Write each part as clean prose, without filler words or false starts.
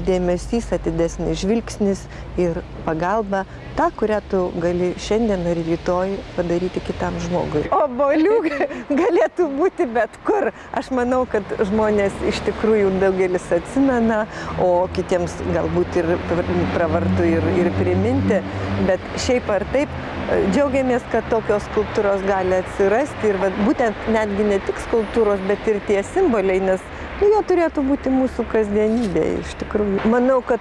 dėmesys, atidesnis žvilgsnis ir pagalba, tą, kurią tu gali šiandien ar rytoj padaryti kitam žmogui. Obuolių galėtų būti bet kur. Aš manau, kad žmonės iš tikrųjų daugelis atsimena, o kitiems galbūt ir pravartu ir priminti, bet šiaip ar taip džiaugiamės, kad tokios skulptūros gali atsirasti ir būtent netgi ne tik skulptūros, bet ir tie simboliai, nes jie turėtų būti mūsų kasdienybė iš tikrųjų. Manau, kad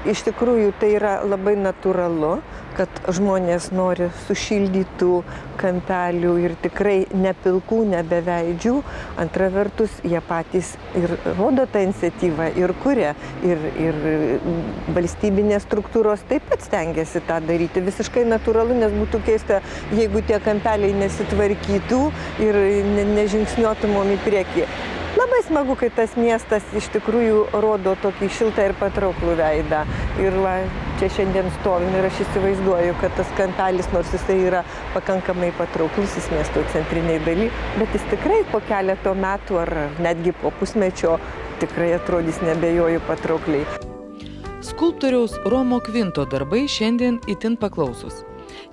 iš tikrųjų tai yra labai natūralu, kad žmonės nori sušildytų kampelių ir tikrai ne pilkų, ne beveidžių. Antra vertus, jie patys ir rodo tą iniciatyvą ir kuria. Ir valstybinės struktūros taip pat stengiasi tą daryti. Visiškai natūralu, nes būtų keista, jeigu tie kampeliai nesitvarkytų ir nežingsniuotumom į priekį. Labai smagu, kai tas miestas iš tikrųjų rodo tokį šiltą ir patrauklų veidą. Ir čia šiandien stovim ir aš įsivaizduoju, kad tas kampelis, nors jisai yra pakankamai patrauklus, jis miesto centriniai daly, bet jis tikrai po keleto metų ar netgi po pusmečio tikrai atrodys, nebejoju, patraukliai. Skulptoriaus Romo Kvinto darbai šiandien itin paklausus.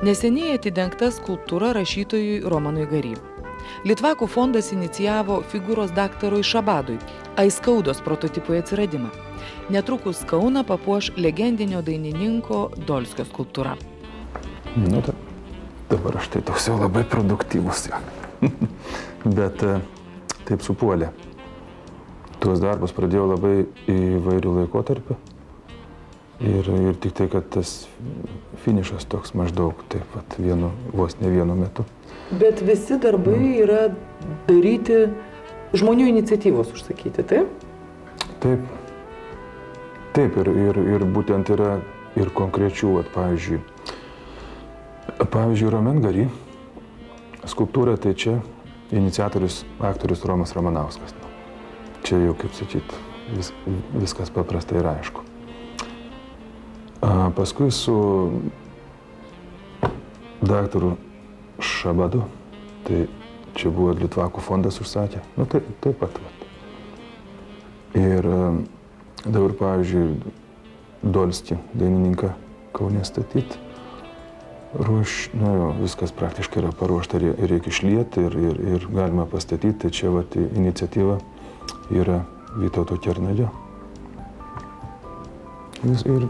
Neseniai atidengta skulptūra rašytojui Romanui Gary. Litvakų fondas inicijavo figūros daktarui Šabadui Aiskaudos prototipui atsiradimą. Netrukus Kauną papuoš legendinio dainininko Dolskio skulptūra. Nu, dabar aš tai toks jau labai produktyvus. Bet taip supuolė. Tuos darbus pradėjau labai įvairių laikotarpių. Ir tik tai, kad tas finišas toks maždaug taip pat vos ne vienu metu. Bet visi darbai yra daryti žmonių iniciatyvos užsakyti, taip? Taip, ir būtent yra ir konkrečių, pavyzdžiui, Roman Gary skulptūra, tai čia iniciatorius aktorius Romas Ramanauskas. Čia jau, kaip sakyt, viskas paprastai ir aišku. Paskui su daktaru Šabadu, tai čia buvo Litvakų fondas užsakė, taip pat. Ir dabar, pavyzdžiui, Dolskį dainininką Kaune statyti. Viskas praktiškai yra paruošta, reikia išlieti ir galima pastatyti, tai čia iniciatyva yra Vytauto Kernagio. Ir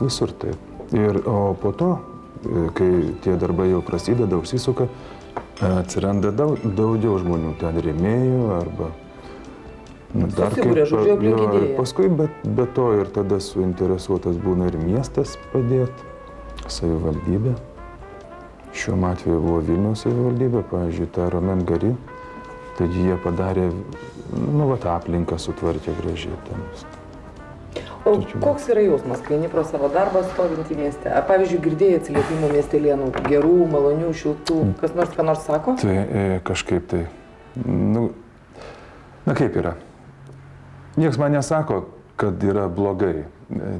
visur taip. O po to, kai tie darbai jau prasideda, užsisuka, atsiranda daugiau žmonių, ten rėmėjų arba dar kaip. Paskui be to ir tada suinteresuotas būna ir miestas padėti, savivaldybė. Šiuo atveju buvo Vilniaus savivaldybė, pavyzdžiui, tą Roman Gary, tai jie padarė, aplinką sutvarkė gražiai ten. O koks yra jausmas, kai eini pro savo darbą stovintį mieste? Ar, pavyzdžiui, girdėjai atsiliepimų miestelėnų, gerų, malonių, šiltų, kas nors ką nors sako? Tai kažkaip tai, kaip yra. Niekas man nesako, kad yra blogai.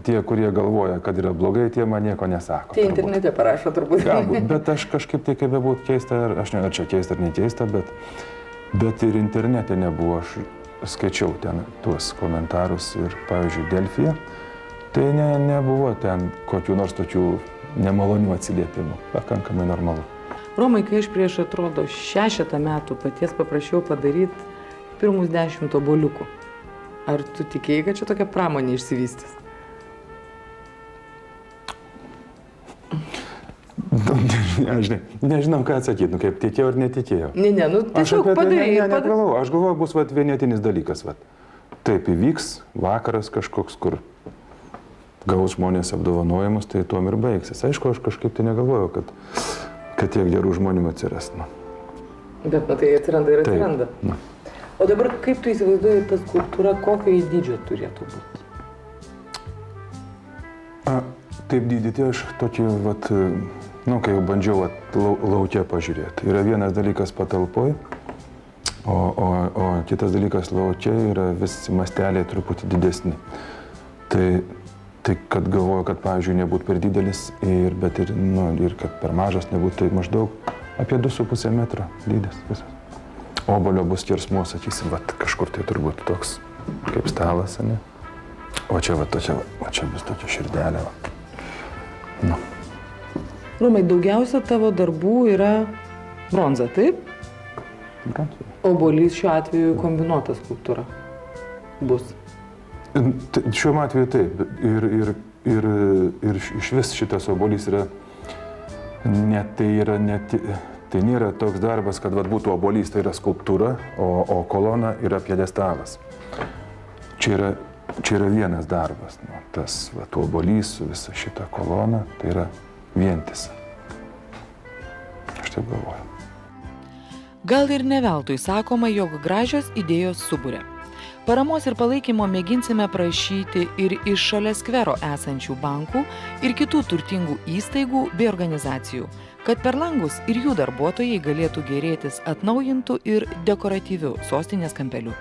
Tie, kurie galvoja, kad yra blogai, tie man nieko nesako. Tie internete parašo turbūt. Galbūt, bet aš kažkaip tai, kaip bebūtų keista, aš nežinau, ar čia keista ar nekeista, bet ir internete nebuvo. Aš skaičiau ten tuos komentarus ir, pavyzdžiui, Delfyje, tai nebuvo ten kokių nors tokių nemalonių atsiliepimų. Pakankamai normalu. Romai, kai aš prieš atrodo 6 metų paties paprašiau padaryti pirmus 10 obuoliukų. Ar tu tikėjai, kad čia tokia pramonė išsivystys? Nežinau, ką atsakyti, kaip tikėjau ar netikėjau. Tiesiog padarėjai. Aš galvoju, bus vienetinis dalykas. Taip įvyks, vakaras kažkoks, kur gaus žmonės apdovanojimus, tai tuom ir baigsis. Aišku, aš kažkaip tai negalvojau, kad tiek gerų žmonių atsiras. Bet tai atsiranda ir atsiranda. O dabar kaip tu įsivaizduoji, ta skulptūra kokio dydžio turėtų būti? Taip dydyti aš tokį, kai jau bandžiau lauke pažiūrėti. Yra vienas dalykas patalpoj, o kitas dalykas lauke yra visi masteliai truputį didesni. Tai kad galvoju, kad, pavyzdžiui, nebūtų per didelis, bet ir kad per mažas nebūtų, tai maždaug apie 2,5 metro dydis visas. Obuolio bus skersmuo, sakysim, kažkur tai turbūt toks kaip stalas, ne? O čia va čia bus tokia širdelė. Va. Nu. Romai, daugiausia tavo darbų yra bronza, taip? Bronza. Obuolys šiuo atveju kombinuota skulptūra bus. Šiuo atveju taip. Ir iš vis šitas obuolys yra, tai nėra toks darbas, kad vat, būtų obuolys, tai yra skulptūra, o kolona yra pjedestalas. Čia yra vienas darbas. Nu, tas vat, obuolys su visa šita kolona, tai yra vientisa. Aš taip galvoju. Gal ir ne veltui sakoma, jog gražios idėjos suburia. Paramos ir palaikymo mėginsime prašyti ir iš šalia skvero esančių bankų ir kitų turtingų įstaigų bei organizacijų, kad per langus ir jų darbuotojai galėtų gėrėtis atnaujintų ir dekoratyvių sostinės kampelių.